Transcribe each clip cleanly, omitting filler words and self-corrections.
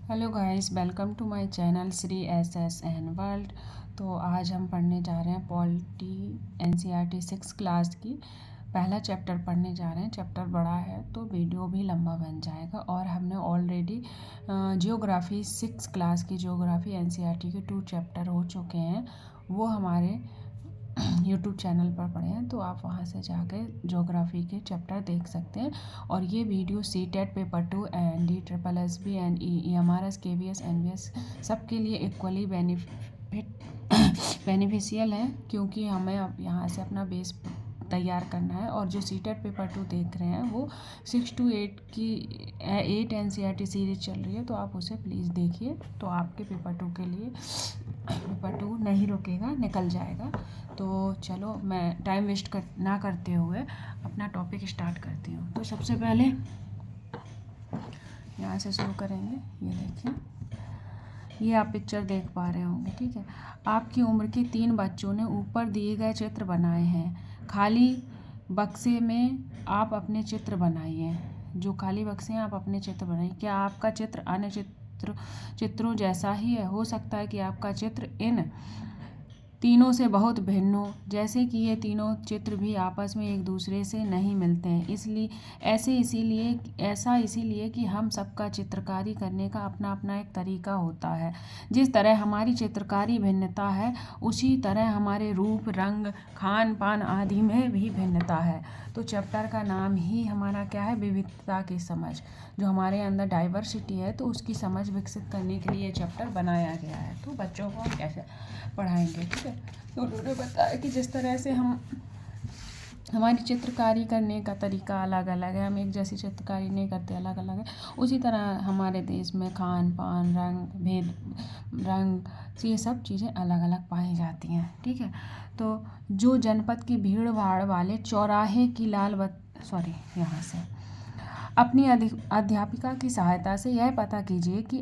Hello guys, welcome to my channel Shri S S N world. तो आज हम पढ़ने जा रहे हैं पॉलिटी एनसीईआरटी 6 क्लास की पहला चैप्टर पढ़ने जा रहे हैं। चैप्टर बड़ा है तो वीडियो भी लंबा बन जाएगा। और हमने ऑलरेडी जियोग्राफी 6 क्लास की जियोग्राफी एनसीईआरटी के 2 चैप्टर हो चुके हैं, वो हमारे यूट्यूब चैनल पर पढ़े हैं, तो आप वहां से जाकर ज्योग्राफी के चैप्टर देख सकते हैं। और ये video CTET paper 2 and DSSB and EMRS KVS NVS सबके लिए इक्वली बेनिफिशियल है, क्योंकि हमें अब यहाँ से अपना बेस तैयार करना है। और जो सीटेट पेपर 2 देख रहे हैं वो 6 to 8 की 8 NCERT सीरीज चल रही है, तो आप उसे प्लीज़ देखिए, तो आपके पेपर 2 के लिए पेपर 2 नहीं रुकेगा, निकल जाएगा। तो चलो मैं टाइम वेस्ट ना करते हुए अपना टॉपिक स्टार्ट करती हूँ। तो सबसे पहले यहाँ से शुरू करेंगे। ये देखिए, ये आप पिक्चर देख पा रहे होंगे, ठीक है। आपकी उम्र के 3 बच्चों ने ऊपर दिए गए चित्र बनाए हैं। खाली बक्से में आप अपने चित्र बनाइए। जो खाली बक्से हैं आप अपने चित्र बनाइए। क्या आपका चित्र अन्य चित्रों जैसा ही है? हो सकता है कि आपका चित्र इन तीनों से बहुत भिन्न हो, जैसे कि ये तीनों चित्र भी आपस में एक दूसरे से नहीं मिलते हैं। इसीलिए कि हम सबका चित्रकारी करने का अपना अपना एक तरीका होता है। जिस तरह हमारी चित्रकारी भिन्नता है, उसी तरह हमारे रूप, रंग, खान पान आदि में भी भिन्नता है। तो चैप्टर का नाम ही हमारा क्या है? विविधता की समझ। जो हमारे अंदर डाइवर्सिटी है, तो उसकी समझ विकसित करने के लिए चैप्टर बनाया गया है। तो बच्चों को हम कैसे पढ़ाएंगे, ठीक है। तो उन्होंने बताया कि जिस तरह से हमारी चित्रकारी करने का तरीका अलग अलग है, हम एक जैसी चित्रकारी नहीं करते, अलग अलग है। उसी तरह हमारे देश में खान पान, रंग ये सब चीज़ें अलग अलग पाई जाती हैं, ठीक है। तो जो जनपद की भीड़ भाड़ वाले चौराहे की यहाँ से अपनी अध्यापिका की सहायता से यह पता कीजिए कि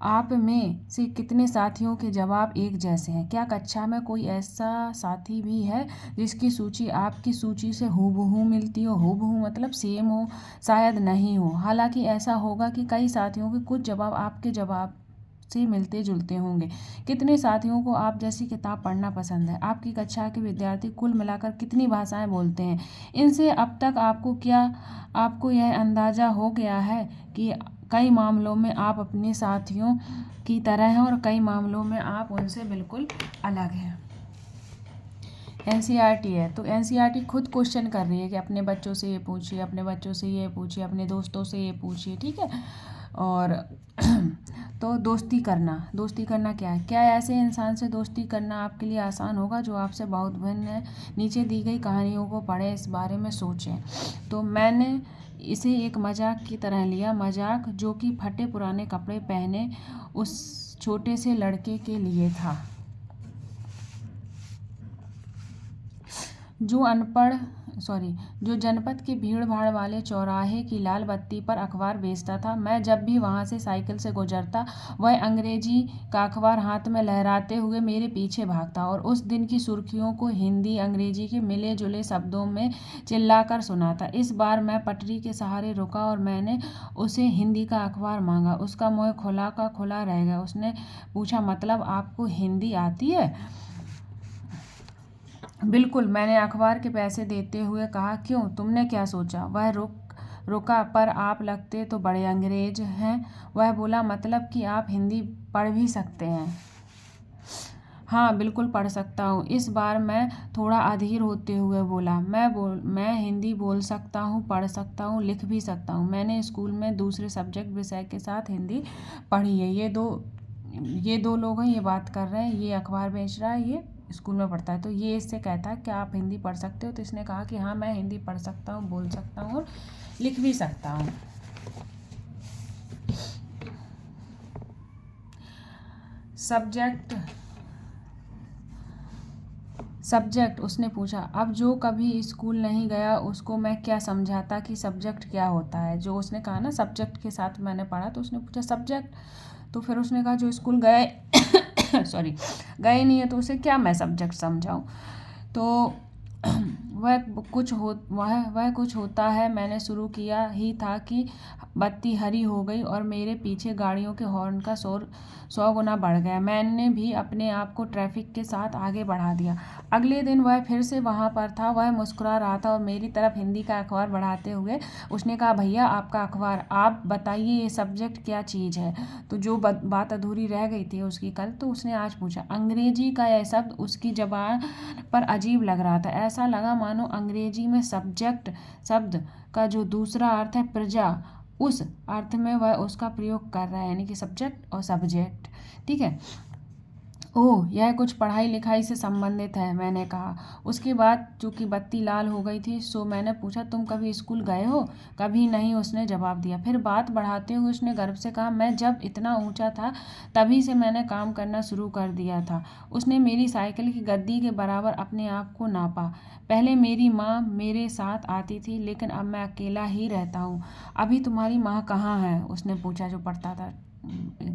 आप में से कितने साथियों के जवाब एक जैसे हैं। क्या कक्षा में कोई ऐसा साथी भी है जिसकी सूची आपकी सूची से हूबहू मिलती हो? हूबहू मतलब सेम हो? शायद नहीं हो। हालांकि ऐसा होगा कि कई साथियों के कुछ जवाब आपके जवाब से मिलते जुलते होंगे। कितने साथियों को आप जैसी किताब पढ़ना पसंद है? आपकी कक्षा के विद्यार्थी कुल मिलाकर कितनी भाषाएं बोलते हैं? इनसे अब तक आपको यह अंदाजा हो गया है कि कई मामलों में आप अपने साथियों की तरह हैं और कई मामलों में आप उनसे बिल्कुल अलग हैं। एनसीईआरटी है, तो एनसीईआरटी खुद क्वेश्चन कर रही है कि अपने बच्चों से ये पूछिए, अपने बच्चों से ये पूछिए, अपने दोस्तों से ये पूछिए, ठीक है। और तो दोस्ती करना क्या है? क्या ऐसे इंसान से दोस्ती करना आपके लिए आसान होगा जो आपसे बहुत भिन्न है? नीचे दी गई कहानियों को पढ़ें, इस बारे में सोचें। तो मैंने इसे एक मजाक की तरह लिया, मजाक जो कि फटे पुराने कपड़े पहने उस छोटे से लड़के के लिए था, जो जनपद के भीड़ भाड़ वाले चौराहे की लाल बत्ती पर अखबार बेचता था। मैं जब भी वहां से साइकिल से गुजरता, वह अंग्रेजी का अखबार हाथ में लहराते हुए मेरे पीछे भागता और उस दिन की सुर्खियों को हिंदी अंग्रेजी के मिले जुले शब्दों में चिल्लाकर सुनाता। इस बार मैं पटरी के सहारे रुका और मैंने उसे हिंदी का अखबार मांगा। उसका मुँह खुला का खुला रह गया। उसने पूछा, मतलब आपको हिंदी आती है? बिल्कुल, मैंने अखबार के पैसे देते हुए कहा। क्यों, तुमने क्या सोचा? वह रुका, पर आप लगते तो बड़े अंग्रेज हैं। वह बोला, मतलब कि आप हिंदी पढ़ भी सकते हैं? हाँ, बिल्कुल पढ़ सकता हूँ। इस बार मैं थोड़ा अधीर होते हुए बोला, मैं हिंदी बोल सकता हूँ, पढ़ सकता हूँ, लिख भी सकता हूँ। मैंने स्कूल में दूसरे सब्जेक्ट विषय के साथ हिंदी पढ़ी है। ये दो लोग हैं, ये बात कर रहे हैं, ये अखबार बेच रहा है, ये स्कूल में पढ़ता है। तो ये इससे कहता है कि आप हिंदी पढ़ सकते हो? तो इसने कहा कि हाँ, मैं हिंदी पढ़ सकता हूँ, बोल सकता हूँ और लिख भी सकता हूँ। सब्जेक्ट उसने पूछा। अब जो कभी स्कूल नहीं गया उसको मैं क्या समझाता कि सब्जेक्ट क्या होता है। जो उसने कहा ना, सब्जेक्ट के साथ मैंने पढ़ा, तो उसने पूछा सब्जेक्ट। तो फिर उसने कहा, जो स्कूल गए गए नहीं है तो उसे क्या मैं सब्जेक्ट समझाऊं? तो वह कुछ होता है, मैंने शुरू किया ही था कि बत्ती हरी हो गई और मेरे पीछे गाड़ियों के हॉर्न का शोर 100 गुना बढ़ गया। मैंने भी अपने आप को ट्रैफिक के साथ आगे बढ़ा दिया। अगले दिन वह फिर से वहाँ पर था। वह मुस्कुरा रहा था और मेरी तरफ हिंदी का अखबार बढ़ाते हुए उसने कहा, भैया आपका अखबार, आप बताइए ये सब्जेक्ट क्या चीज़ है। तो जो बात अधूरी रह गई थी उसकी कल, तो उसने आज पूछा। अंग्रेजी का यह शब्द उसकी जबान पर अजीब लग रहा था। ऐसा लगा मानो अंग्रेजी में सब्जेक्ट शब्द का जो दूसरा अर्थ है प्रजा, उस अर्थ में वह उसका प्रयोग कर रहा है, यानी कि सब्जेक्ट और सब्जेक्ट। ठीक है। ओह, यह कुछ पढ़ाई लिखाई से संबंधित है, मैंने कहा। उसके बाद चूंकि बत्ती लाल हो गई थी, सो मैंने पूछा, तुम कभी स्कूल गए हो? कभी नहीं, उसने जवाब दिया। फिर बात बढ़ाते हुए उसने गर्व से कहा, मैं जब इतना ऊंचा था तभी से मैंने काम करना शुरू कर दिया था। उसने मेरी साइकिल की गद्दी के बराबर अपने आप को नापा। पहले मेरी माँ मेरे साथ आती थी, लेकिन अब मैं अकेला ही रहता हूँ। अभी तुम्हारी माँ कहाँ है? उसने पूछा, जो पढ़ता था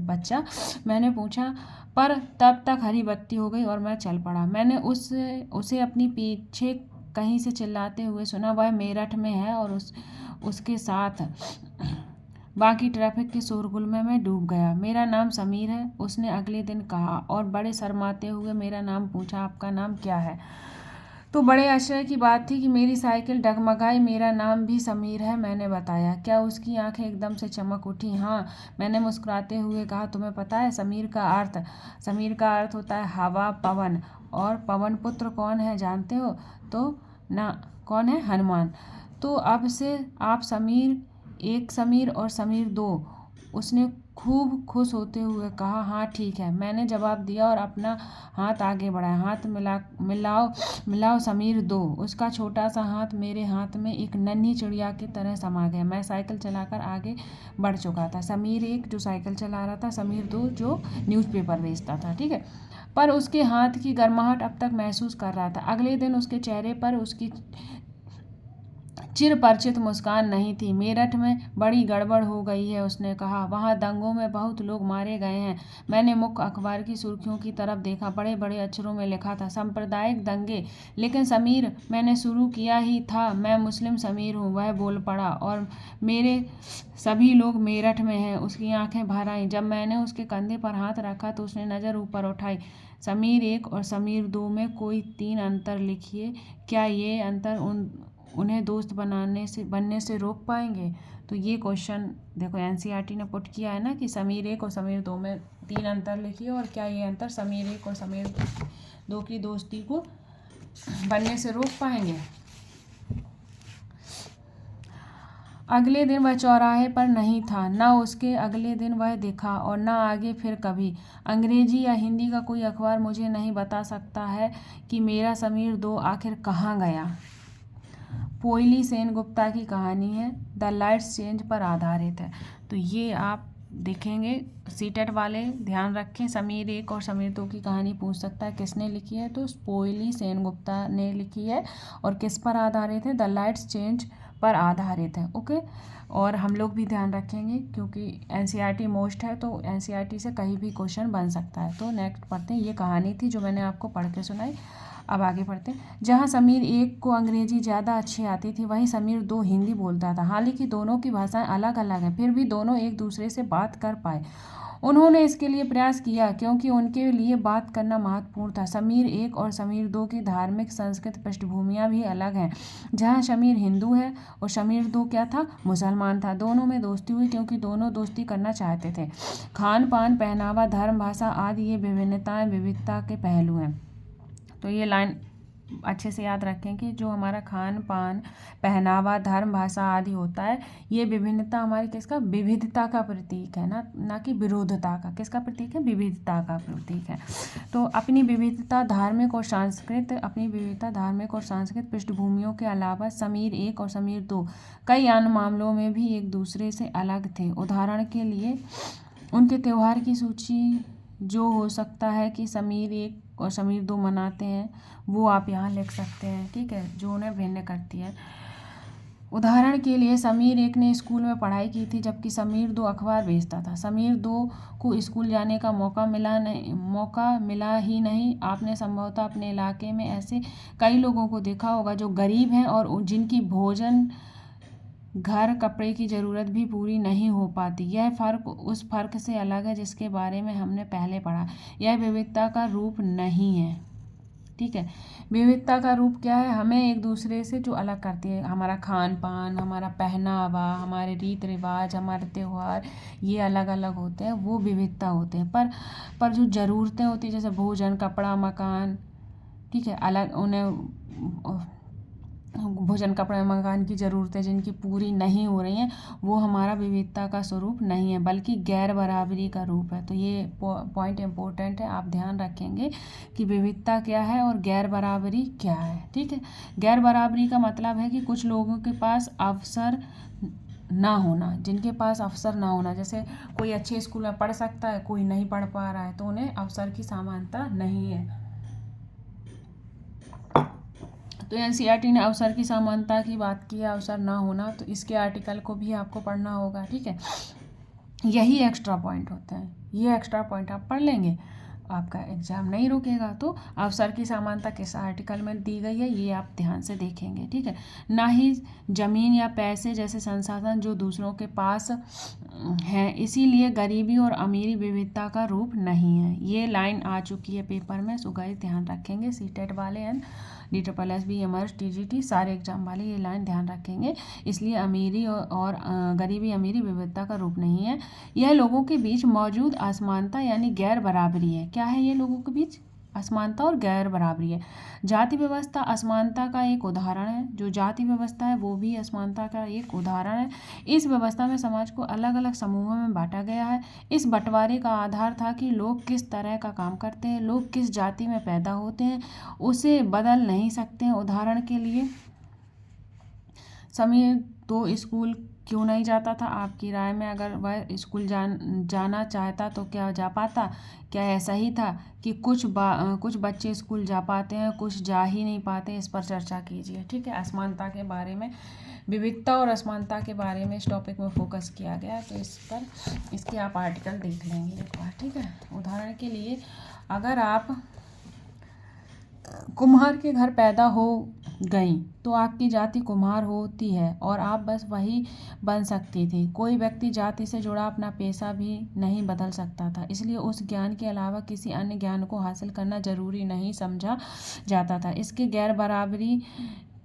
बच्चा। मैंने पूछा, पर तब तक हरी बत्ती हो गई और मैं चल पड़ा। मैंने उसे अपनी पीछे कहीं से चिल्लाते हुए सुना, वह मेरठ में है। और उसके साथ बाकी ट्रैफिक के शोरगुल में मैं डूब गया। मेरा नाम समीर है, उसने अगले दिन कहा और बड़े शर्माते हुए मेरा नाम पूछा। आपका नाम क्या है? तो बड़े आश्चर्य की बात थी कि मेरी साइकिल डगमगाई। मेरा नाम भी समीर है, मैंने बताया। क्या उसकी आंखें एकदम से चमक उठी? हाँ, मैंने मुस्कुराते हुए कहा। तुम्हें पता है समीर का अर्थ होता है हवा, पवन। और पवन पुत्र कौन है जानते हो? तो ना, कौन है? हनुमान। तो अब से आप समीर एक, समीर और समीर दो, उसने खूब खुश होते हुए कहा। हाँ ठीक है, मैंने जवाब दिया और अपना हाथ आगे बढ़ाया। हाथ मिलाओ मिलाओ समीर दो। उसका छोटा सा हाथ मेरे हाथ में एक नन्ही चिड़िया की तरह समा गया। मैं साइकिल चलाकर आगे बढ़ चुका था। समीर एक जो साइकिल चला रहा था, समीर दो जो न्यूज़पेपर बेचता था। ठीक है। पर उसके हाथ की गर्माहट अब तक महसूस कर रहा था। अगले दिन उसके चेहरे पर उसकी चिर परिचित मुस्कान नहीं थी। मेरठ में बड़ी गड़बड़ हो गई है, उसने कहा। वहाँ दंगों में बहुत लोग मारे गए हैं। मैंने मुख्य अखबार की सुर्खियों की तरफ देखा। बड़े बड़े अक्षरों में लिखा था, सांप्रदायिक दंगे। लेकिन समीर, मैंने शुरू किया ही था। मैं मुस्लिम समीर हूँ, वह बोल पड़ा। और मेरे सभी लोग मेरठ में हैं। उसकी आंखें भर आईं। जब मैंने उसके कंधे पर हाथ रखा तो उसने नज़र ऊपर उठाई। समीर एक और समीर दो में कोई 3 अंतर लिखिए। क्या ये अंतर उन्हें दोस्त बनने से रोक पाएंगे? तो ये क्वेश्चन देखो एनसीईआरटी ने पुट किया है ना, कि समीर एक और समीर दो में 3 अंतर लिखिए, और क्या ये अंतर समीर एक और समीर दो की दोस्ती को बनने से रोक पाएंगे? अगले दिन वह चौराहे पर नहीं था। न उसके अगले दिन वह दिखा और न आगे फिर कभी। अंग्रेजी या हिंदी का कोई अखबार मुझे नहीं बता सकता है कि मेरा समीर दो आखिर कहाँ गया। पोयली सेनगुप्ता की कहानी है, द लाइट्स चेंज पर आधारित है। तो ये आप देखेंगे सीटेट वाले, ध्यान रखें। समीर एक और समीर दो की कहानी पूछ सकता है, किसने लिखी है? तो पोयली सेनगुप्ता ने लिखी है। और किस पर आधारित है? द लाइट्स चेंज पर आधारित है। ओके। और हम लोग भी ध्यान रखेंगे क्योंकि एनसीईआरटी मोस्ट है, तो एनसीईआरटी से कहीं भी क्वेश्चन बन सकता है। तो नेक्स्ट पढ़ते हैं। ये कहानी थी जो मैंने आपको पढ़ के सुनाई। अब आगे पढ़ते हैं। जहाँ समीर एक को अंग्रेजी ज़्यादा अच्छी आती थी, वहीं समीर दो हिंदी बोलता था। हालांकि दोनों की भाषाएं अलग अलग हैं, फिर भी दोनों एक दूसरे से बात कर पाए। उन्होंने इसके लिए प्रयास किया क्योंकि उनके लिए बात करना महत्वपूर्ण था। समीर एक और समीर दो की धार्मिक संस्कृत पृष्ठभूमियाँ भी अलग हैं। जहाँ समीर हिंदू है और समीर दो क्या था? मुसलमान था। दोनों में दोस्ती हुई क्योंकि दोनों दोस्ती करना चाहते थे। खान पान, पहनावा, धर्म, भाषा आदि ये विभिन्नताएं विविधता के पहलू हैं। तो ये लाइन अच्छे से याद रखें कि जो हमारा खान पान, पहनावा, धर्म, भाषा आदि होता है, ये विभिन्नता हमारी किसका? विविधता का प्रतीक है, ना कि विरोधता का। किसका प्रतीक है? विविधता का प्रतीक है। तो अपनी विविधता धार्मिक और सांस्कृतिक पृष्ठभूमियों के अलावा समीर एक और समीर दो कई अन्य मामलों में भी एक दूसरे से अलग थे। उदाहरण के लिए उनके त्यौहार की सूची जो हो सकता है कि समीर एक और समीर दो मनाते हैं, वो आप यहाँ लिख सकते हैं। ठीक है, जो उन्हें भिन्न करती है। उदाहरण के लिए समीर एक ने स्कूल में पढ़ाई की थी, जबकि समीर दो अखबार बेचता था। समीर दो को स्कूल जाने का मौका मिला ही नहीं। आपने संभवतः अपने इलाके में ऐसे कई लोगों को देखा होगा जो गरीब हैं और जिनकी भोजन घर कपड़े की ज़रूरत भी पूरी नहीं हो पाती। यह फ़र्क उस फ़र्क से अलग है जिसके बारे में हमने पहले पढ़ा। यह विविधता का रूप नहीं है। ठीक है, विविधता का रूप क्या है? हमें एक दूसरे से जो अलग करती है, हमारा खान पान, हमारा पहनावा, हमारे रीति रिवाज, हमारे त्यौहार, ये अलग अलग होते हैं, वो विविधता होते हैं। पर जो ज़रूरतें होती है जैसे भोजन, कपड़ा, मकान, ठीक है, अलग उन्हें भोजन, कपड़ा, मकान की ज़रूरतें जिनकी पूरी नहीं हो रही हैं, वो हमारा विविधता का स्वरूप नहीं है बल्कि गैर बराबरी का रूप है। तो ये पॉइंट इम्पोर्टेंट है, आप ध्यान रखेंगे कि विविधता क्या है और गैर बराबरी क्या है। ठीक है, गैर बराबरी का मतलब है कि कुछ लोगों के पास अवसर ना होना, जिनके पास अवसर ना होना, जैसे कोई अच्छे स्कूल में पढ़ सकता है, कोई नहीं पढ़ पा रहा है, तो उन्हें अवसर की समानता नहीं है। तो एनसीईआरटी ने अवसर की समानता की बात की है, अवसर ना होना, तो इसके आर्टिकल को भी आपको पढ़ना होगा। ठीक है, यही एक्स्ट्रा पॉइंट होते हैं, ये एक्स्ट्रा पॉइंट आप पढ़ लेंगे, आपका एग्जाम नहीं रुकेगा। तो अवसर की समानता किस आर्टिकल में दी गई है, ये आप ध्यान से देखेंगे। ठीक है, ना ही जमीन या पैसे जैसे संसाधन जो दूसरों के पास हैं, इसीलिए गरीबी और अमीरी विविधता का रूप नहीं है। ये लाइन आ चुकी है पेपर में, सो गाइस ध्यान रखेंगे। सीटेट वाले एंड DSSB, एमआरएस, TGT सारे एग्जाम वाले ये लाइन ध्यान रखेंगे। इसलिए अमीरी और गरीबी अमीरी विविधता का रूप नहीं है, यह लोगों के बीच मौजूद असमानता यानी गैर बराबरी है। क्या है ये लोगों के बीच? असमानता और गैर बराबरी है। जाति व्यवस्था असमानता का एक उदाहरण है। जो जाति व्यवस्था है वो भी असमानता का एक उदाहरण है। इस व्यवस्था में समाज को अलग अलग समूहों में बांटा गया है। इस बंटवारे का आधार था कि लोग किस तरह का काम करते हैं, लोग किस जाति में पैदा होते हैं, उसे बदल नहीं सकते हैं। उदाहरण के लिए समीर तो स्कूल क्यों नहीं जाता था? आपकी राय में अगर वह स्कूल जाना चाहता तो क्या जा पाता? क्या ऐसा ही था कि कुछ बच्चे स्कूल जा पाते हैं, कुछ जा ही नहीं पाते? इस पर चर्चा कीजिए। ठीक है, असमानता के बारे में, विविधता और असमानता के बारे में इस टॉपिक में फोकस किया गया है, तो इस पर इसके आप आर्टिकल देख लेंगे एक बार। ठीक है, उदाहरण के लिए अगर आप कुम्हार के घर पैदा हो गई तो आपकी जाति कुम्हार होती है और आप बस वही बन सकती थी। कोई व्यक्ति जाति से जुड़ा अपना पेशा भी नहीं बदल सकता था, इसलिए उस ज्ञान के अलावा किसी अन्य ज्ञान को हासिल करना जरूरी नहीं समझा जाता था। इसके गैर बराबरी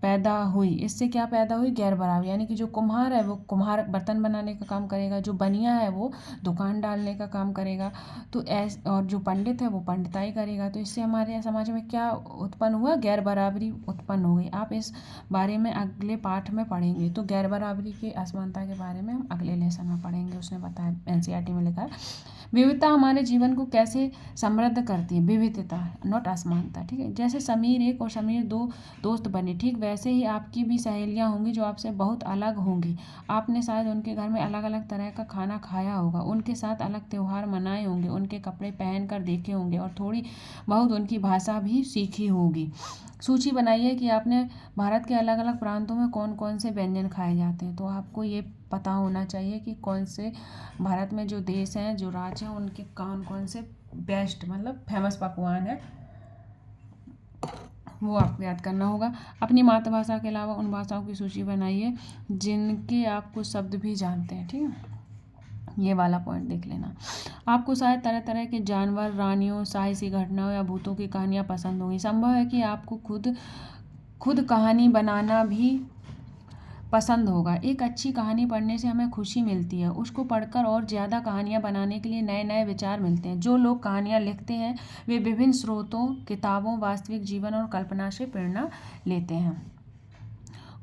पैदा हुई। इससे क्या पैदा हुई? गैर बराबरी, यानी कि जो कुम्हार है वो कुम्हार बर्तन बनाने का काम करेगा, जो बनिया है वो दुकान डालने का काम करेगा, तो और जो पंडित है वो पंडिताई करेगा। तो इससे हमारे समाज में क्या उत्पन्न हुआ? गैर बराबरी उत्पन्न हो गई। आप इस बारे में अगले पाठ में पढ़ेंगे। तो गैर बराबरी की असमानता के बारे में हम अगले लेसन में पढ़ेंगे, उसने बताया, एनसीईआरटी में लिखा है। विविधता हमारे जीवन को कैसे समृद्ध करती है? विविधता, नॉट असमानता। ठीक है, जैसे समीर एक और समीर दो दोस्त बने, ठीक वैसे ही आपकी भी सहेलियां होंगी जो आपसे बहुत अलग होंगी। आपने शायद उनके घर में अलग अलग तरह का खाना खाया होगा, उनके साथ अलग त्यौहार मनाए होंगे, उनके कपड़े पहन कर देखे होंगे और थोड़ी बहुत उनकी भाषा भी सीखी होगी। सूची बनाइए कि आपने भारत के अलग अलग प्रांतों में कौन कौन से व्यंजन खाए जाते हैं। तो आपको ये पता होना चाहिए कि कौन से भारत में जो देश हैं, जो राज्य हैं, उनके कौन कौन से बेस्ट मतलब फेमस पकवान है, वो आपको याद करना होगा। अपनी मातृभाषा के अलावा उन भाषाओं की सूची बनाइए जिनके आप कुछ शब्द भी जानते हैं। ठीक है, ये वाला पॉइंट देख लेना। आपको शायद तरह तरह के जानवर, रानियों, साहसी घटनाओं या भूतों की कहानियाँ पसंद होंगी। संभव है कि आपको खुद कहानी बनाना भी पसंद होगा। एक अच्छी कहानी पढ़ने से हमें खुशी मिलती है, उसको पढ़कर और ज़्यादा कहानियाँ बनाने के लिए नए नए विचार मिलते हैं। जो लोग कहानियाँ लिखते हैं वे विभिन्न स्रोतों, किताबों, वास्तविक जीवन और कल्पना से प्रेरणा लेते हैं।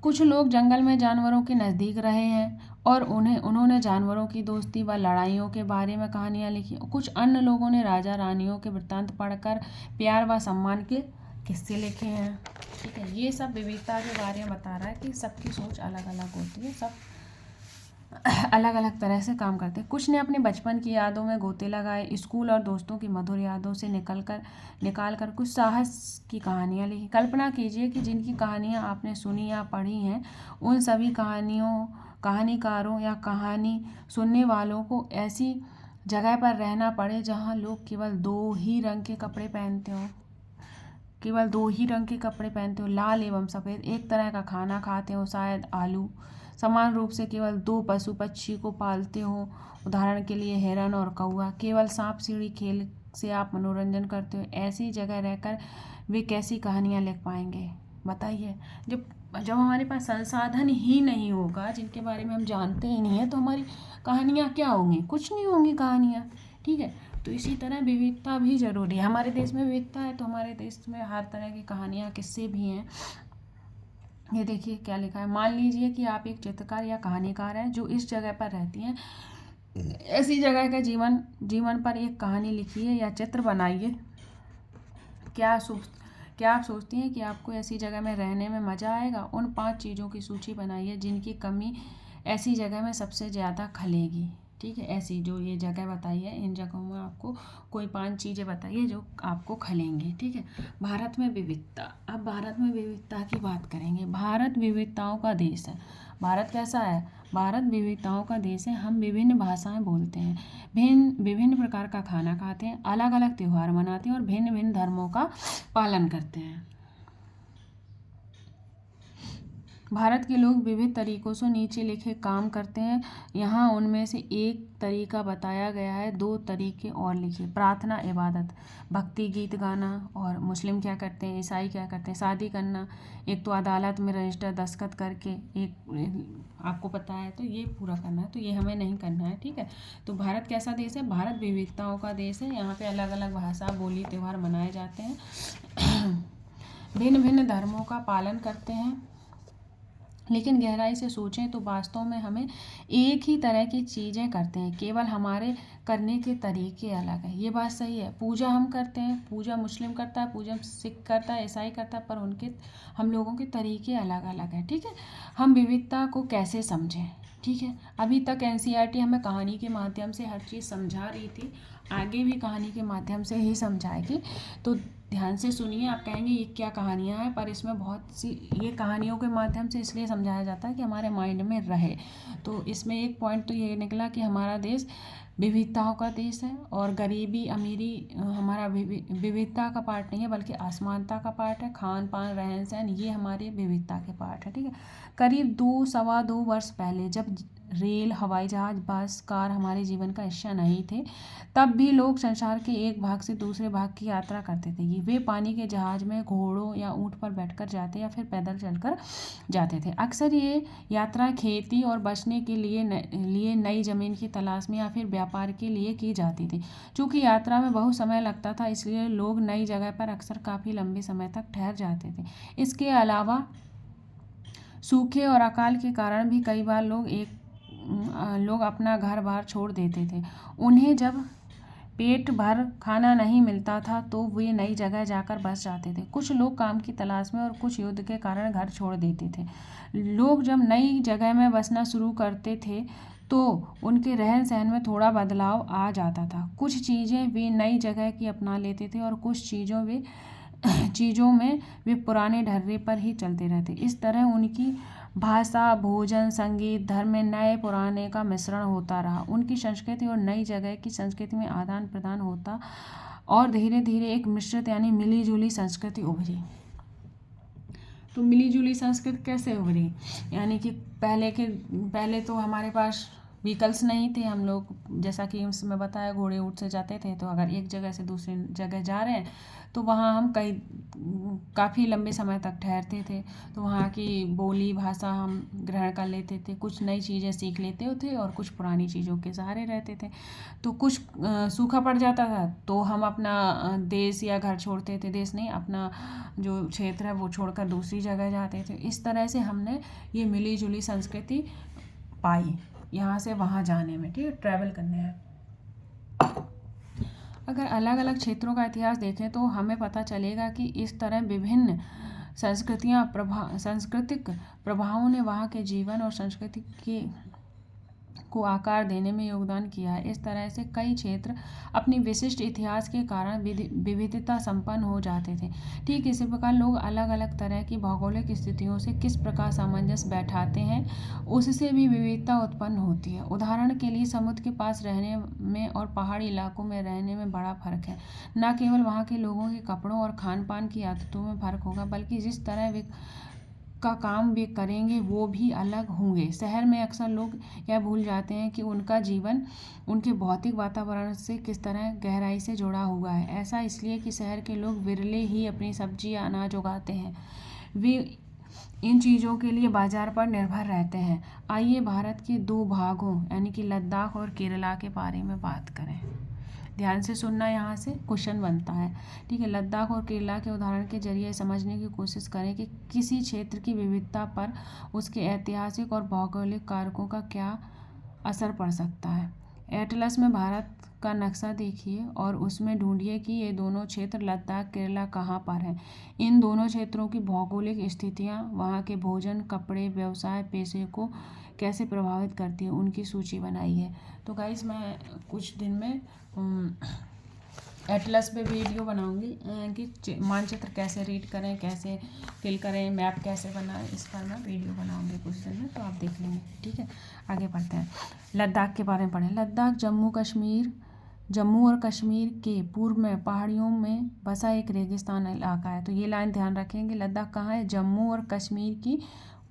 कुछ लोग जंगल में जानवरों के नज़दीक रहे हैं और उन्होंने जानवरों की दोस्ती व लड़ाइयों के बारे में कहानियाँ लिखी। कुछ अन्य लोगों ने राजा रानियों के वृत्तांत पढ़कर प्यार व सम्मान के किस्से लिखे हैं। ठीक है, ये सब विविधता के बारे में बता रहा है कि सबकी सोच अलग अलग होती है, सब अलग अलग तरह से काम करते हैं। कुछ ने अपने बचपन की यादों में गोते लगाए, स्कूल और दोस्तों की मधुर यादों से निकाल कर कुछ साहस की कहानियाँ लिखी। कल्पना कीजिए कि जिनकी कहानियाँ आपने सुनी या पढ़ी हैं, उन सभी कहानीकारों या कहानी सुनने वालों को ऐसी जगह पर रहना पड़े जहाँ लोग केवल दो ही रंग के कपड़े पहनते हो, लाल एवं सफ़ेद, एक तरह का खाना खाते हो, शायद आलू समान रूप से केवल 2 पशु पक्षी को पालते हो, उदाहरण के लिए हिरन और कौआ, केवल सांप सीढ़ी खेल से आप मनोरंजन करते हो, ऐसी जगह रहकर वे कैसी कहानियाँ लिख पाएंगे? बताइए। जब जब हमारे पास संसाधन ही नहीं होगा, जिनके बारे में हम जानते ही नहीं है, तो हमारी कहानियाँ क्या होंगी? कुछ नहीं होंगी कहानियाँ। ठीक है, तो इसी तरह विविधता भी जरूरी है। हमारे देश में विविधता है तो हमारे देश में हर तरह की कहानियाँ, किस्से भी हैं। ये देखिए क्या लिखा है। मान लीजिए कि आप एक चित्रकार या कहानीकार हैं जो इस जगह पर रहती हैं। ऐसी जगह का जीवन पर एक कहानी लिखिए या चित्र बनाइए। क्या आप सोचती हैं कि आपको ऐसी जगह में रहने में मज़ा आएगा? उन 5 चीज़ों की सूची बनाइए जिनकी कमी ऐसी जगह में सबसे ज़्यादा खलेगी। ठीक है, ऐसी जो ये जगह बताई है, इन जगहों में आपको कोई 5 चीज़ें बताइए जो आपको खलेंगी। ठीक है। भारत में विविधता। अब भारत में विविधता की बात करेंगे। भारत विविधताओं का देश है। भारत कैसा है? भारत विविधताओं का देश है। हम विभिन्न भाषाएं बोलते हैं, विभिन्न प्रकार का खाना खाते हैं, अलग अलग त्यौहार मनाते हैं और भिन्न भिन्न धर्मों का पालन करते हैं। भारत के लोग विविध तरीकों से नीचे लिखे काम करते हैं। यहाँ उनमें से एक तरीका बताया गया है, 2 तरीके और लिखिए। प्रार्थना, इबादत, भक्ति गीत गाना। और मुस्लिम क्या करते हैं, ईसाई क्या करते हैं? शादी करना। एक तो अदालत में रजिस्टर दस्तखत करके, एक आपको पता है, तो ये पूरा करना है, तो ये हमें नहीं करना है। ठीक है। तो भारत कैसा देश है? भारत विविधताओं का देश है। यहाँ पे अलग अलग भाषा, बोली, त्यौहार मनाए जाते हैं। भिन्न भिन्न धर्मों का पालन करते हैं। लेकिन गहराई से सोचें तो वास्तव में हमें एक ही तरह की चीज़ें करते हैं, केवल हमारे करने के तरीके अलग हैं। ये बात सही है। पूजा हम करते हैं, पूजा मुस्लिम करता है, पूजा सिख करता है, ईसाई करता है, पर हम लोगों के तरीके अलग अलग हैं। ठीक है। हम विविधता को कैसे समझें? ठीक है। अभी तक एनसीईआरटी हमें कहानी के माध्यम से हर चीज़ समझा रही थी, आगे भी कहानी के माध्यम से ही समझाएगी। तो ध्यान से सुनिए। आप कहेंगे ये क्या कहानियाँ हैं, पर इसमें बहुत सी, ये कहानियों के माध्यम से इसलिए समझाया जाता है कि हमारे माइंड में रहे। तो इसमें एक पॉइंट तो ये निकला कि हमारा देश विविधताओं का देश है और गरीबी अमीरी हमारा विविधता का पार्ट नहीं है, बल्कि असमानता का पार्ट है। खान पान, रहन सहन, ये हमारी विविधता के पार्ट है। ठीक है। करीब 2-2.25 वर्ष पहले जब रेल, हवाई जहाज, बस, कार हमारे जीवन का हिस्सा नहीं थे, तब भी लोग संसार के एक भाग से दूसरे भाग की यात्रा करते थे। वे पानी के जहाज में घोड़ों या ऊँट पर बैठकर जाते या फिर पैदल चलकर जाते थे। अक्सर ये यात्रा खेती और बचने के लिए नई ज़मीन की तलाश में या फिर व्यापार के लिए की जाती थी। चूँकि यात्रा में बहुत समय लगता था, इसलिए लोग नई जगह पर अक्सर काफ़ी लंबे समय तक ठहर जाते थे। इसके अलावा सूखे और अकाल के कारण भी कई बार लोग अपना घर बार छोड़ देते थे। उन्हें जब पेट भर खाना नहीं मिलता था तो वे नई जगह जाकर बस जाते थे। कुछ लोग काम की तलाश में और कुछ युद्ध के कारण घर छोड़ देते थे। लोग जब नई जगह में बसना शुरू करते थे तो उनके रहन सहन में थोड़ा बदलाव आ जाता था। कुछ चीज़ें वे नई जगह की अपना लेते थे और कुछ चीज़ों में वे पुराने ढर्रे पर ही चलते रहते। इस तरह उनकी भाषा, भोजन, संगीत, धर्म में नए पुराने का मिश्रण होता रहा। उनकी संस्कृति और नई जगह की संस्कृति में आदान प्रदान होता और धीरे धीरे एक मिश्रित यानी मिली जुली संस्कृति उभरी। तो मिली जुली संस्कृति कैसे उभरी? यानी कि पहले तो हमारे पास व्हीकल्स नहीं थे। हम लोग, जैसा कि उसमें बताया, घोड़े ऊँट से जाते थे। तो अगर एक जगह से दूसरी जगह जा रहे हैं तो वहाँ हम काफ़ी लंबे समय तक ठहरते थे। तो वहाँ की बोली भाषा हम ग्रहण कर लेते थे, कुछ नई चीज़ें सीख लेते थे और कुछ पुरानी चीज़ों के सहारे रहते थे। तो कुछ सूखा पड़ जाता था तो हम अपना देश या घर छोड़ते थे, देश नहीं, अपना जो क्षेत्र है वो छोड़कर दूसरी जगह जाते थे। इस तरह से हमने ये मिली जुली संस्कृति पाई यहाँ से वहाँ जाने में। ठीक है, ट्रैवल करने में। अगर अलग अलग क्षेत्रों का इतिहास देखें तो हमें पता चलेगा कि इस तरह विभिन्न सांस्कृतिक प्रभावों ने वहाँ के जीवन और संस्कृति को आकार देने में योगदान किया है। इस तरह से कई क्षेत्र अपनी विशिष्ट इतिहास के कारण विविधता संपन्न हो जाते थे। ठीक इसी प्रकार लोग अलग अलग तरह की भौगोलिक स्थितियों से किस प्रकार सामंजस्य बैठाते हैं, उससे भी विविधता उत्पन्न होती है। उदाहरण के लिए समुद्र के पास रहने में और पहाड़ी इलाकों में रहने में बड़ा फर्क है। न केवल वहाँ के लोगों के कपड़ों और खान पान की आदतों में फर्क होगा, बल्कि जिस तरह वे का काम वे करेंगे वो भी अलग होंगे। शहर में अक्सर लोग यह भूल जाते हैं कि उनका जीवन उनके भौतिक वातावरण से किस तरह गहराई से जुड़ा हुआ है। ऐसा इसलिए कि शहर के लोग विरले ही अपनी सब्जी या अनाज उगाते हैं। वे इन चीज़ों के लिए बाजार पर निर्भर रहते हैं। आइए भारत के दो भागों यानी कि लद्दाख और केरला के बारे में बात करें। ध्यान से सुनना, यहाँ से क्वेश्चन बनता है। ठीक है, लद्दाख और केरला के उदाहरण के जरिए समझने की कोशिश करें कि किसी क्षेत्र की विविधता पर उसके ऐतिहासिक और भौगोलिक कारकों का क्या असर पड़ सकता है। एटलस में भारत का नक्शा देखिए और उसमें ढूंढिए कि ये दोनों क्षेत्र लद्दाख केरला कहाँ पर हैं। इन दोनों क्षेत्रों की भौगोलिक स्थितियाँ वहाँ के भोजन, कपड़े, व्यवसाय, पेशे को कैसे प्रभावित करती है, उनकी सूची बनाई है। तो गाइस मैं कुछ दिन में एटलस पे वीडियो बनाऊंगी कि मानचित्र कैसे रीड करें, कैसे फिल करें, मैप कैसे बनाएं, इस पर मैं वीडियो बनाऊंगी कुछ दिन में, तो आप देख लेंगे। ठीक है, आगे बढ़ते हैं। लद्दाख के बारे में पढ़ें। लद्दाख जम्मू और कश्मीर के पूर्व में पहाड़ियों में बसा एक रेगिस्तान इलाका है। तो ये लाइन ध्यान रखेंगे, लद्दाख कहाँ है? जम्मू और कश्मीर की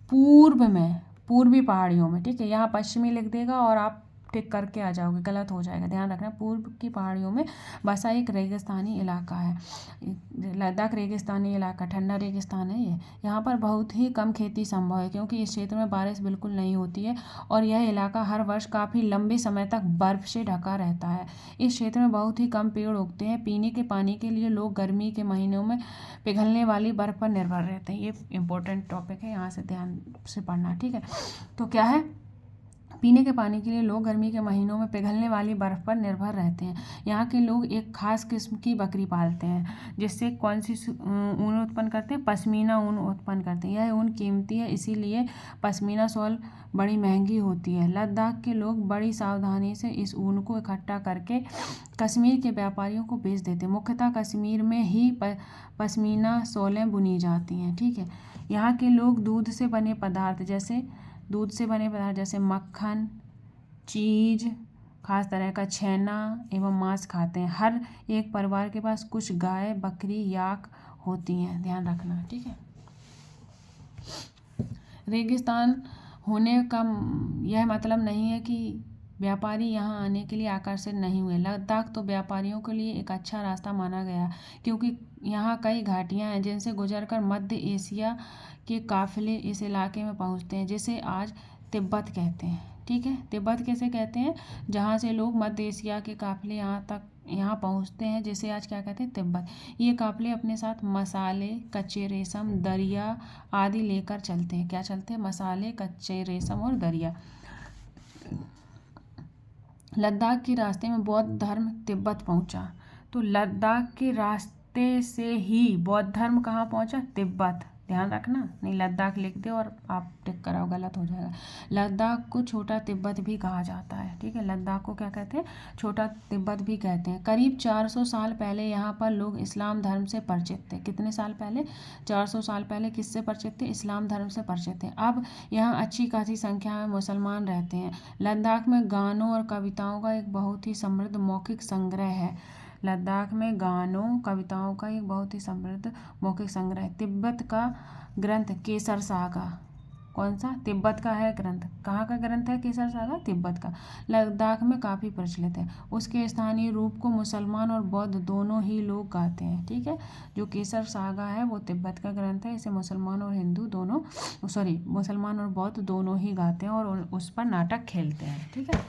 पूर्व में, पूर्वी पहाड़ियों में। ठीक है, यहाँ पश्चिमी लिख देगा और आप टिक करके आ जाओगे, गलत हो जाएगा, ध्यान रखना। पूर्व की पहाड़ियों में बसा एक रेगिस्तानी इलाका है। लद्दाख रेगिस्तानी इलाका, ठंडा रेगिस्तान है ये। यहाँ पर बहुत ही कम खेती संभव है क्योंकि इस क्षेत्र में बारिश बिल्कुल नहीं होती है और यह इलाका हर वर्ष काफ़ी लंबे समय तक बर्फ से ढका रहता है। इस क्षेत्र में बहुत ही कम पेड़ उगते हैं। पीने के पानी के लिए लोग गर्मी के महीनों में पिघलने वाली बर्फ़ पर निर्भर रहते हैं। ये इंपॉर्टेंट टॉपिक है, यहाँ से ध्यान से पढ़ना। ठीक है, तो क्या है? पीने के पानी के लिए लोग गर्मी के महीनों में पिघलने वाली बर्फ़ पर निर्भर रहते हैं। यहाँ के लोग एक खास किस्म की बकरी पालते हैं जिससे कौन सी ऊन उत्पन्न करते हैं? पश्मीना ऊन उत्पन्न करते हैं। यह ऊन कीमती है, इसीलिए पश्मीना शॉल बड़ी महंगी होती है। लद्दाख के लोग बड़ी सावधानी से इस ऊन को इकट्ठा करके कश्मीर के व्यापारियों को बेच देते हैं। मुख्यतः कश्मीर में ही पश्मीना शॉलें बुनी जाती हैं। ठीक है, यहाँ के लोग दूध से बने पदार्थ जैसे मक्खन, चीज़, खास तरह का छेना एवं मांस खाते हैं। हर एक परिवार के पास कुछ गाय, बकरी, याक होती हैं, ध्यान रखना। ठीक है, रेगिस्तान होने का यह मतलब नहीं है कि व्यापारी यहाँ आने के लिए आकर्षित नहीं हुए। लद्दाख तो व्यापारियों के लिए एक अच्छा रास्ता माना गया क्योंकि यहाँ कई घाटियाँ हैं जिनसे गुजरकर मध्य एशिया के काफ़िले इस इलाके में पहुँचते हैं, जिसे आज तिब्बत कहते हैं। ठीक है, तिब्बत कैसे कहते हैं? जहाँ से लोग मध्य एशिया के काफ़िले यहाँ पहुँचते हैं, जिसे आज क्या कहते हैं? तिब्बत। ये काफ़िले अपने साथ मसाले, कच्चे रेशम, दरिया आदि लेकर चलते हैं। क्या चलते हैं? मसाले, कच्चे रेशम और दरिया। लद्दाख के रास्ते में बौद्ध धर्म तिब्बत पहुंचा। तो लद्दाख के रास्ते से ही बौद्ध धर्म कहाँ पहुंचा? तिब्बत। ध्यान रखना, नहीं लद्दाख लिख दे और आप टिक कराओ, गलत हो जाएगा। लद्दाख को छोटा तिब्बत भी कहा जाता है। ठीक है, लद्दाख को क्या कहते हैं? छोटा तिब्बत भी कहते हैं। करीब 400 साल पहले यहाँ पर लोग इस्लाम धर्म से परिचित थे। कितने साल पहले? 400 साल पहले किससे परिचित थे? इस्लाम धर्म से परिचित थे। अब यहाँ अच्छी खासी संख्या में मुसलमान रहते हैं। लद्दाख में गानों और कविताओं का एक बहुत ही समृद्ध मौखिक संग्रह है। लद्दाख में गानों, कविताओं का एक बहुत ही समृद्ध मौखिक संग्रह है। तिब्बत का ग्रंथ केसर सागा, कौन सा? तिब्बत का है ग्रंथ। कहाँ का ग्रंथ है केसर सागा? तिब्बत का। लद्दाख में काफ़ी प्रचलित है। उसके स्थानीय रूप को मुसलमान और बौद्ध दोनों ही लोग गाते हैं। ठीक है, जो केसर सागा है वो तिब्बत का ग्रंथ है। इसे मुसलमान और मुसलमान और बौद्ध दोनों ही गाते हैं और उस पर नाटक खेलते हैं। ठीक है,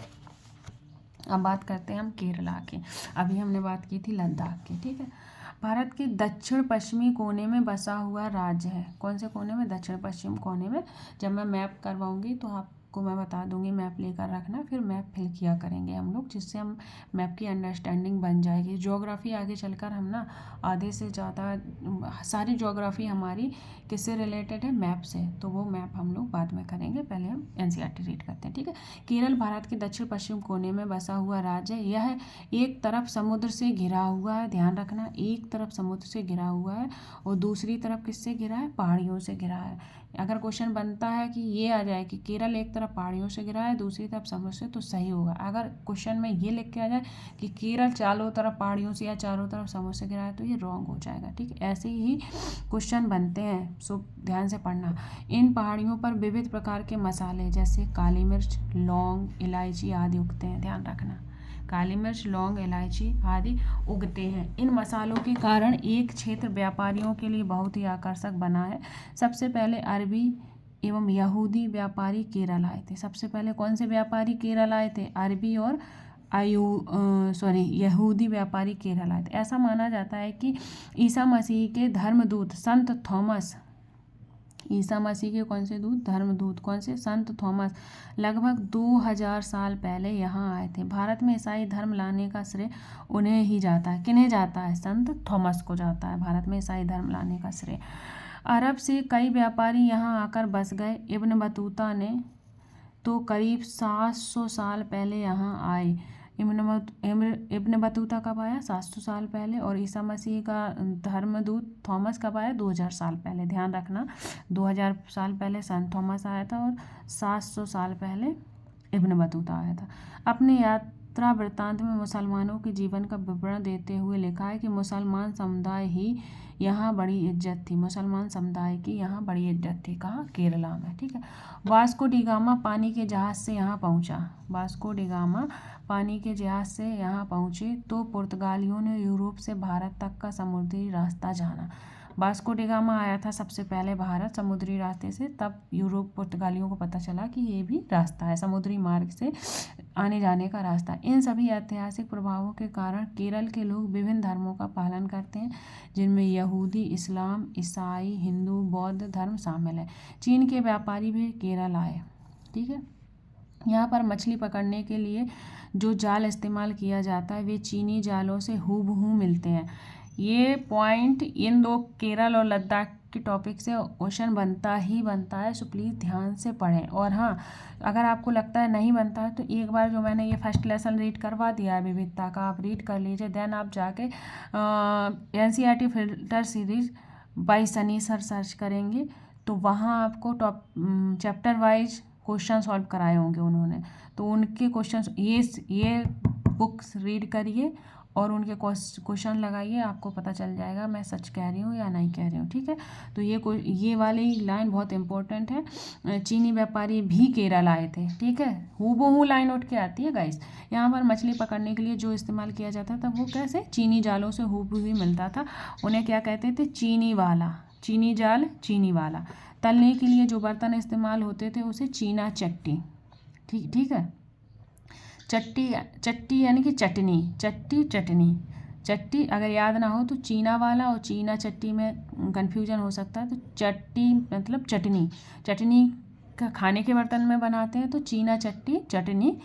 अब बात करते हैं हम केरला की। अभी हमने बात की थी लद्दाख की। ठीक है, भारत के दक्षिण पश्चिमी कोने में बसा हुआ राज्य है। कौन से कोने में? दक्षिण पश्चिम कोने में। जब मैं मैप करवाऊंगी तो आपको मैं बता दूंगी, मैप लेकर रखना, फिर मैप फिल किया करेंगे हम लोग, जिससे हम मैप की अंडरस्टैंडिंग बन जाएगी। ज्योग्राफी आगे चलकर हम ना आधे से ज़्यादा सारी ज्योग्राफी हमारी किससे रिलेटेड है? मैप से। तो वो मैप हम लोग बाद में करेंगे, पहले हम एनसीईआरटी रीड करते हैं। ठीक है, केरल भारत के दक्षिण पश्चिम कोने में बसा हुआ राज्य है। यह एक तरफ समुद्र से घिरा हुआ है, ध्यान रखना, एक तरफ समुद्र से घिरा हुआ है और दूसरी तरफ किससे घिरा है? पहाड़ियों से घिरा है। अगर क्वेश्चन बनता है कि ये आ जाए कि केरल एक तरफ पहाड़ियों से घिरा है, दूसरी तरफ समुद्र से, तो सही होगा। अगर क्वेश्चन में ये लिख के आ जाए कि केरल चारों तरफ पहाड़ियों से या चारों तरफ समुद्र से घिरा है, तो ये रॉन्ग हो जाएगा। ठीक, ऐसे ही क्वेश्चन बनते हैं, सो ध्यान से पढ़ना। इन पहाड़ियों पर विविध प्रकार के मसाले जैसे काली मिर्च, लौंग, इलायची आदि उगते हैं। ध्यान रखना, काली मिर्च, लौंग, इलायची आदि उगते हैं। इन मसालों के कारण एक क्षेत्र व्यापारियों के लिए बहुत ही आकर्षक बना है। सबसे पहले अरबी एवं यहूदी व्यापारी केरल आए थे। सबसे पहले कौन से व्यापारी केरल आए थे? अरबी और यहूदी व्यापारी केरल आए थे। ऐसा माना जाता है कि ईसा मसीह के धर्मदूत संत थॉमस, ईसा मसीह के कौन से दूत? धर्मदूत। कौन से? संत थॉमस लगभग 2000 साल पहले यहाँ आए थे। भारत में ईसाई धर्म लाने का श्रेय उन्हें ही जाता है। किन्हें जाता है? संत थॉमस को जाता है भारत में ईसाई धर्म लाने का श्रेय। अरब से कई व्यापारी यहाँ आकर बस गए। इब्न बतूता ने तो करीब 700 साल पहले यहाँ आए। इब्न बतूता कब आया? 700 साल पहले। और ईसा मसीह का धर्मदूत थॉमस कब आया? 2000 साल पहले। ध्यान रखना, 2000 साल पहले संत थॉमस आया था और 700 साल पहले इब्न बतूता आया था। अपने यात्रा वृत्तांत में मुसलमानों के जीवन का विवरण देते हुए लिखा है कि मुसलमान समुदाय ही यहाँ बड़ी इज्जत थी। मुसलमान समुदाय की यहाँ बड़ी इज्जत थी। कहाँ? केरला में। ठीक है। वास्को डी गामा पानी के जहाज से यहाँ पहुँचा। वास्को डी गामा पानी के जहाज से यहाँ पहुँचे तो पुर्तगालियों ने यूरोप से भारत तक का समुद्री रास्ता जाना। वास्को डी गामा आया था सबसे पहले भारत समुद्री रास्ते से, तब यूरोप पुर्तगालियों को पता चला कि ये भी रास्ता है, समुद्री मार्ग से आने जाने का रास्ता। इन सभी ऐतिहासिक प्रभावों के कारण केरल के लोग विभिन्न धर्मों का पालन करते हैं, जिनमें यहूदी, इस्लाम, ईसाई, हिंदू, बौद्ध धर्म शामिल है। चीन के व्यापारी भी केरल आए। ठीक है। यहाँ पर मछली पकड़ने के लिए जो जाल इस्तेमाल किया जाता है वे चीनी जालों से हूबहू मिलते हैं। ये पॉइंट इन दो केरल और लद्दाख के टॉपिक से क्वेश्चन बनता ही बनता है, सो प्लीज़ ध्यान से पढ़ें। और हाँ, अगर आपको लगता है नहीं बनता है तो एक बार जो मैंने ये फर्स्ट लेसन रीड करवा दिया है विविधता का, आप रीड कर लीजिए। देन आप जाके NCERT filter series by Sunny sir search करेंगे तो वहाँ आपको चैप्टर वाइज क्वेश्चन सॉल्व कराए होंगे उन्होंने, तो उनके क्वेश्चन ये बुक्स रीड करिए और उनके क्वेश्चन लगाइए, आपको पता चल जाएगा मैं सच कह रही हूँ या नहीं कह रही हूँ। ठीक है। तो ये वाली लाइन बहुत इंपॉर्टेंट है। चीनी व्यापारी भी केरल आए थे। ठीक है। हूबहू लाइन उठ के आती है गाइस। यहाँ पर मछली पकड़ने के लिए जो इस्तेमाल किया जाता था वो कैसे? चीनी जालों से हूबहू ही मिलता था। उन्हें क्या कहते थे? चीनी वाला। चीनी जाल, चीनी वाला। तलने के लिए जो बर्तन इस्तेमाल होते थे उसे चीना चट्टी। ठीक है। चट्टी यानी कि चटनी। चट्टी अगर याद ना हो तो चीना वाला और चीना चट्टी में कंफ्यूजन हो सकता है। तो चट्टी मतलब चटनी का खाने के बर्तन में बनाते हैं, तो चीना चटनी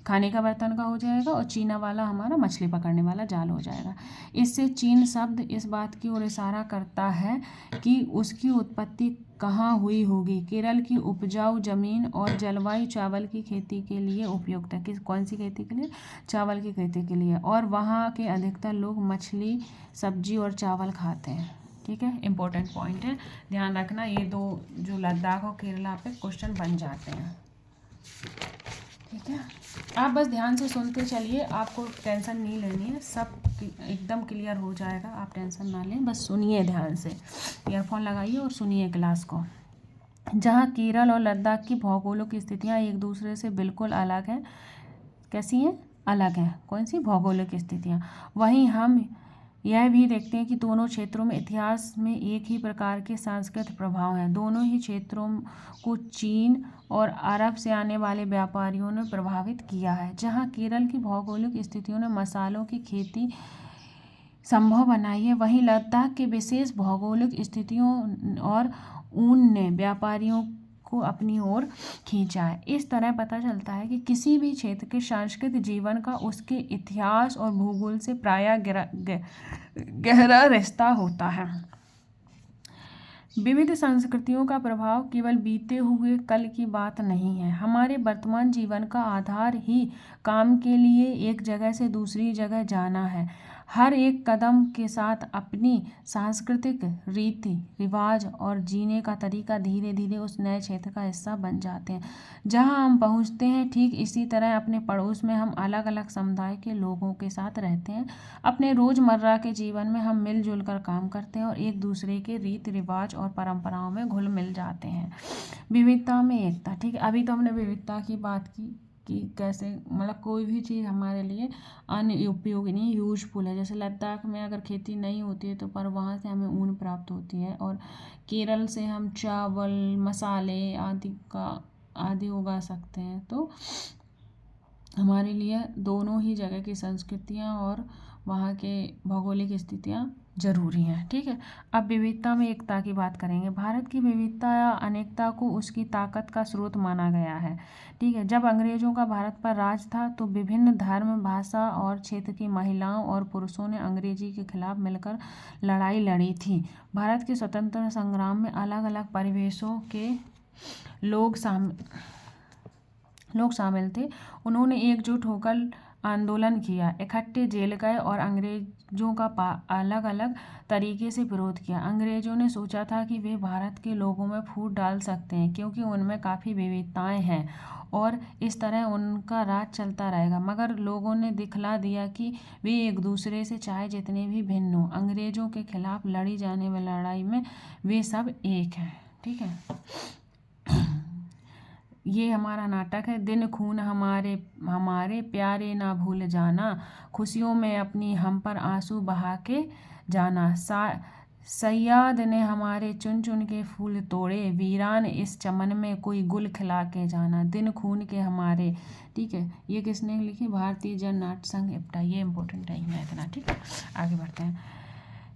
खाने का बर्तन का हो जाएगा और चीना वाला हमारा मछली पकड़ने वाला जाल हो जाएगा। इससे चीन शब्द इस बात की ओर इशारा करता है कि उसकी उत्पत्ति कहाँ हुई होगी। केरल की उपजाऊ जमीन और जलवायु चावल की खेती के लिए उपयुक्त है। कौन सी खेती के लिए? चावल की खेती के लिए। और वहाँ के अधिकतर लोग मछली, सब्जी और चावल खाते हैं। ठीक है। इंपॉर्टेंट पॉइंट है, ध्यान रखना। ये दो जो लद्दाख और केरला पे क्वेश्चन बन जाते हैं। ठीक है। आप बस ध्यान से सुनते चलिए, आपको टेंशन नहीं लेनी है, सब एकदम क्लियर हो जाएगा, आप टेंशन ना लें, बस सुनिए ध्यान से। ईयरफोन लगाइए और सुनिए क्लास को। जहाँ केरल और लद्दाख की भौगोलिक स्थितियाँ एक दूसरे से बिल्कुल अलग हैं। कैसी हैं? अलग हैं। कौन सी? भौगोलिक स्थितियाँ। वहीं हम यह भी देखते हैं कि दोनों क्षेत्रों में इतिहास में एक ही प्रकार के सांस्कृतिक प्रभाव हैं। दोनों ही क्षेत्रों को चीन और अरब से आने वाले व्यापारियों ने प्रभावित किया है। जहाँ केरल की भौगोलिक स्थितियों ने मसालों की खेती संभव बनाई है, वहीं लद्दाख के विशेष भौगोलिक स्थितियों और ऊन ने व्यापारियों को अपनी ओर खींचा है। इस तरह पता चलता है कि किसी भी क्षेत्र के सांस्कृतिक जीवन का उसके इतिहास और भूगोल से प्रायः गहरा रिश्ता होता है। विविध संस्कृतियों का प्रभाव केवल बीते हुए कल की बात नहीं है। हमारे वर्तमान जीवन का आधार ही काम के लिए एक जगह से दूसरी जगह जाना है। हर एक कदम के साथ अपनी सांस्कृतिक रीति रिवाज और जीने का तरीका धीरे धीरे उस नए क्षेत्र का हिस्सा बन जाते हैं। जहाँ हम पहुँचते हैं, ठीक इसी तरह अपने पड़ोस में हम अलग अलग समुदाय के लोगों के साथ रहते हैं। अपने रोज़मर्रा के जीवन में हम मिलजुल कर काम करते हैं और एक दूसरे के रीति रिवाज और परंपराओं में घुल मिल जाते हैं। विविधता में एकता। ठीक है, अभी तो हमने विविधता की बात की कि कैसे मतलब कोई भी चीज़ हमारे लिए अनुपयोगी नहीं, यूजफुल है। जैसे लद्दाख में अगर खेती नहीं होती है तो पर वहाँ से हमें ऊन प्राप्त होती है, और केरल से हम चावल, मसाले आदि उगा सकते हैं। तो हमारे लिए दोनों ही जगह की संस्कृतियाँ और वहाँ के भौगोलिक स्थितियाँ ज़रूरी हैं। ठीक है, अब विविधता में एकता की बात करेंगे। भारत की विविधता या अनेकता को उसकी ताकत का स्रोत माना गया है। ठीक है, जब अंग्रेज़ों का भारत पर राज था तो विभिन्न धर्म, भाषा और क्षेत्र की महिलाओं और पुरुषों ने अंग्रेजी के खिलाफ मिलकर लड़ाई लड़ी थी। भारत के स्वतंत्रता संग्राम में अलग अलग परिवेशों के लोग शामिल थे। उन्होंने एकजुट होकर आंदोलन किया, इकट्ठे जेल गए और अंग्रेजों का अलग अलग तरीके से विरोध किया। अंग्रेजों ने सोचा था कि वे भारत के लोगों में फूट डाल सकते हैं क्योंकि उनमें काफ़ी विविधताएं हैं और इस तरह उनका राज चलता रहेगा, मगर लोगों ने दिखला दिया कि वे एक दूसरे से चाहे जितने भी भिन्न हों, अंग्रेजों के खिलाफ लड़ी जाने वाली लड़ाई में वे सब एक हैं। ठीक है, ये हमारा नाटक है। दिन खून हमारे हमारे प्यारे ना भूल जाना, खुशियों में अपनी हम पर आंसू बहा के जाना। सैयाद ने हमारे चुन चुन के फूल तोड़े, वीरान इस चमन में कोई गुल खिला के जाना। दिन खून के हमारे। ठीक है, ये किसने लिखी? भारतीय जन नाट्य संघ इप्टा। ये इंपॉर्टेंट है मैं इतना। ठीक है, आगे बढ़ते हैं।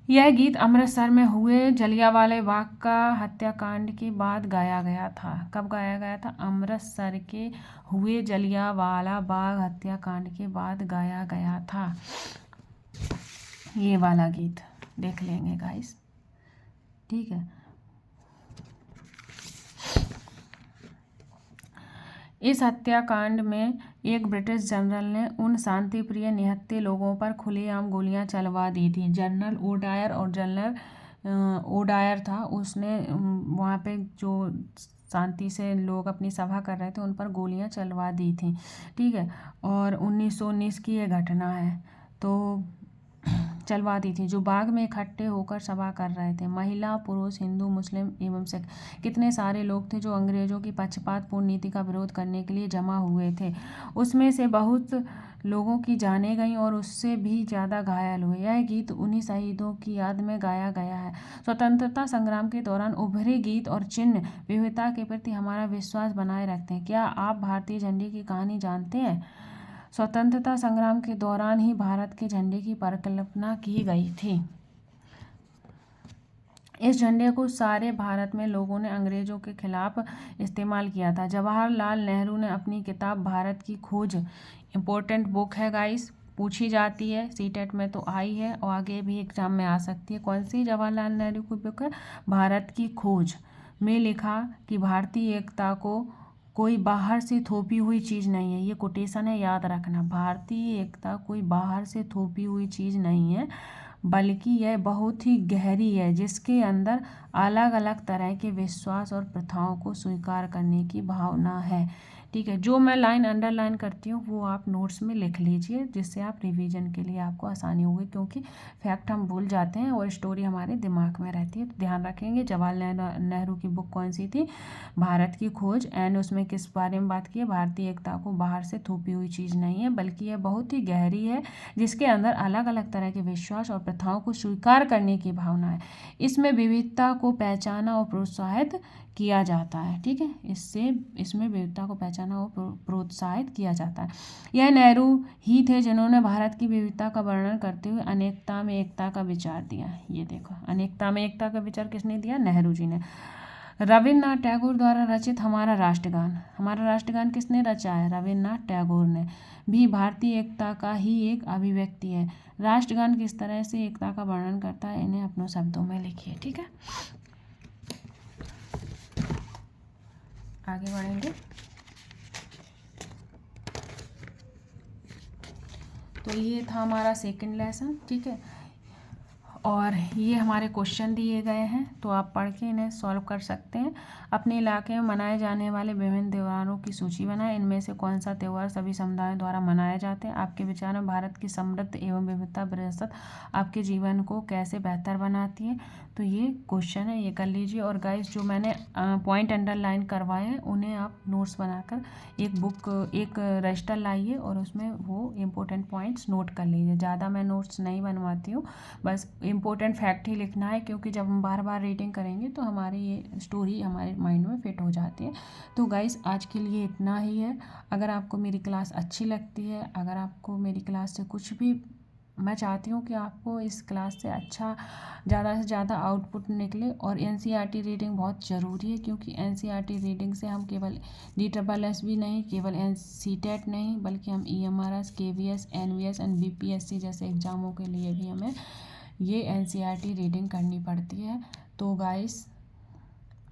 यह गीत अमृतसर में हुए जलियांवाला बाग का हत्याकांड के बाद गाया गया था। कब गाया गया था? अमृतसर के हुए जलियांवाला बाग हत्याकांड के बाद गाया गया था। ये वाला गीत देख लेंगे गाइस। ठीक है, इस हत्याकांड में एक ब्रिटिश जनरल ने उन शांतिप्रिय निहत्थे लोगों पर खुलेआम गोलियां चलवा दी थी। जनरल ओडायर और जनरल ओडायर था, उसने वहाँ पे जो शांति से लोग अपनी सभा कर रहे थे उन पर गोलियां चलवा दी थी। ठीक है, और 1919 की ये घटना है। तो चलवा दी थी, जो बाग में इकट्ठे होकर सभा कर रहे थे। महिला, पुरुष, हिंदू, मुस्लिम एवं सिख, कितने सारे लोग थे जो अंग्रेजों की पक्षपातपूर्ण नीति का विरोध करने के लिए जमा हुए थे। उसमें से बहुत लोगों की जानें गईं और उससे भी ज़्यादा घायल हुए। यह गीत उन्हीं शहीदों की याद में गाया गया है। स्वतंत्रता संग्राम के दौरान उभरे गीत और चिन्ह विविधता के प्रति हमारा विश्वास बनाए रखते हैं। क्या आप भारतीय झंडे की कहानी जानते हैं? स्वतंत्रता संग्राम के दौरान ही भारत के झंडे की परिकल्पना की गई थी। इस झंडे को सारे भारत में लोगों ने अंग्रेजों के खिलाफ इस्तेमाल किया था। जवाहरलाल नेहरू ने अपनी किताब भारत की खोज, इम्पोर्टेंट बुक है गाइस, पूछी जाती है, सीटेट में तो आई है और आगे भी एग्जाम में आ सकती है। कौन सी जवाहरलाल नेहरू की बुक है? भारत की खोज में लिखा कि भारतीय एकता को कोई बाहर से थोपी हुई चीज़ नहीं है। ये कोटेशन है, याद रखना। भारतीय एकता कोई बाहर से थोपी हुई चीज़ नहीं है, बल्कि यह बहुत ही गहरी है, जिसके अंदर अलग अलग तरह के विश्वास और प्रथाओं को स्वीकार करने की भावना है। ठीक है, जो मैं लाइन अंडरलाइन करती हूँ वो आप नोट्स में लिख लीजिए, जिससे आप रिवीजन के लिए आपको आसानी होगी, क्योंकि फैक्ट हम भूल जाते हैं और स्टोरी हमारे दिमाग में रहती है। तो ध्यान रखेंगे। जवाहरलाल नेहरू की बुक कौन सी थी? भारत की खोज। एंड उसमें किस बारे में बात की है? भारतीय एकता को बाहर से थोपी हुई चीज़ नहीं है, बल्कि यह बहुत ही गहरी है, जिसके अंदर अलग अलग तरह के विश्वास और प्रथाओं को स्वीकार करने की भावना है। इसमें विविधता को पहचाना और प्रोत्साहित किया जाता है। ठीक है, इसमें विविधता को पहचाना और प्रोत्साहित किया जाता है। यह नेहरू ही थे जिन्होंने भारत की विविधता का वर्णन करते हुए अनेकता में एकता का विचार दिया। ये देखो, अनेकता में एकता का विचार किसने दिया? नेहरू जी ने। रविन्द्रनाथ टैगोर द्वारा रचित हमारा राष्ट्रगान किसने रचा है? रविन्द्रनाथ टैगोर ने। भी भारतीय एकता का ही एक अभिव्यक्ति है। राष्ट्रगान किस तरह से एकता का वर्णन करता है, इन्हें अपने शब्दों में लिखिए। ठीक है, आगे बढ़ेंगे। तो ये था हमारा सेकंड लेसन, ठीक है। और ये हमारे क्वेश्चन दिए गए हैं, तो आप पढ़ के इन्हें सॉल्व कर सकते हैं। अपने इलाके में मनाए जाने वाले विभिन्न त्योहारों की सूची बनाएं। इनमें से कौन सा त्यौहार सभी समुदायों द्वारा मनाए जाते हैं? आपके विचार में भारत की समृद्ध एवं विविधता विरासत आपके जीवन को कैसे बेहतर बनाती है? तो ये क्वेश्चन है, ये कर लीजिए। और गाइस, जो मैंने पॉइंट अंडरलाइन करवाए हैं उन्हें आप नोट्स बनाकर एक रजिस्टर लाइए और उसमें वो इम्पोर्टेंट पॉइंट्स नोट कर लीजिए। ज़्यादा मैं नोट्स नहीं बनवाती हूँ, बस इम्पोर्टेंट फैक्ट ही लिखना है, क्योंकि जब हम बार बार रीडिंग करेंगे तो हमारी ये स्टोरी हमारे माइंड में फिट हो जाती है। तो गाइस, आज के लिए इतना ही है। अगर आपको मेरी क्लास अच्छी लगती है, अगर आपको मेरी क्लास से कुछ भी, मैं चाहती हूँ कि आपको इस क्लास से अच्छा, ज़्यादा से ज़्यादा आउटपुट निकले। और एनसीईआरटी रीडिंग बहुत ज़रूरी है, क्योंकि एनसीईआरटी रीडिंग से हम केवल DSSS भी नहीं, केवल सीटेट नहीं, बल्कि हम EMRS, KVS, NVS and BPSC जैसे एग्ज़ामों के लिए भी हमें ये एनसीईआरटी रीडिंग करनी पड़ती है। तो गाइस,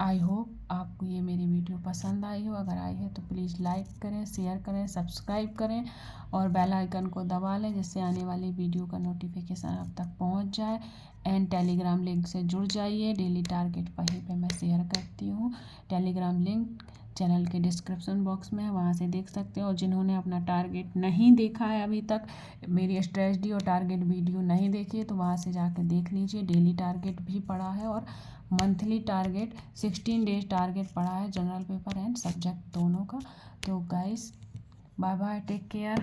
आई होप आपको ये मेरी वीडियो पसंद आई हो। अगर आई है तो प्लीज़ लाइक करें, शेयर करें, सब्सक्राइब करें और बेल आइकन को दबा लें, जिससे आने वाली वीडियो का नोटिफिकेशन आप तक पहुंच जाए। एंड टेलीग्राम लिंक से जुड़ जाइए, डेली टारगेट वहीं पे मैं शेयर करती हूँ। टेलीग्राम लिंक चैनल के डिस्क्रिप्शन बॉक्स में है, वहाँ से देख सकते हो। और जिन्होंने अपना टारगेट नहीं देखा है अभी तक, मेरी स्ट्रेटजी और टारगेट वीडियो नहीं देखी है, तो वहाँ से जाकर देख लीजिए। डेली टारगेट भी पढ़ा है और मंथली टारगेट 16 डेज टारगेट पढ़ा है, जनरल पेपर एंड सब्जेक्ट दोनों का। तो guys, bye bye, take care.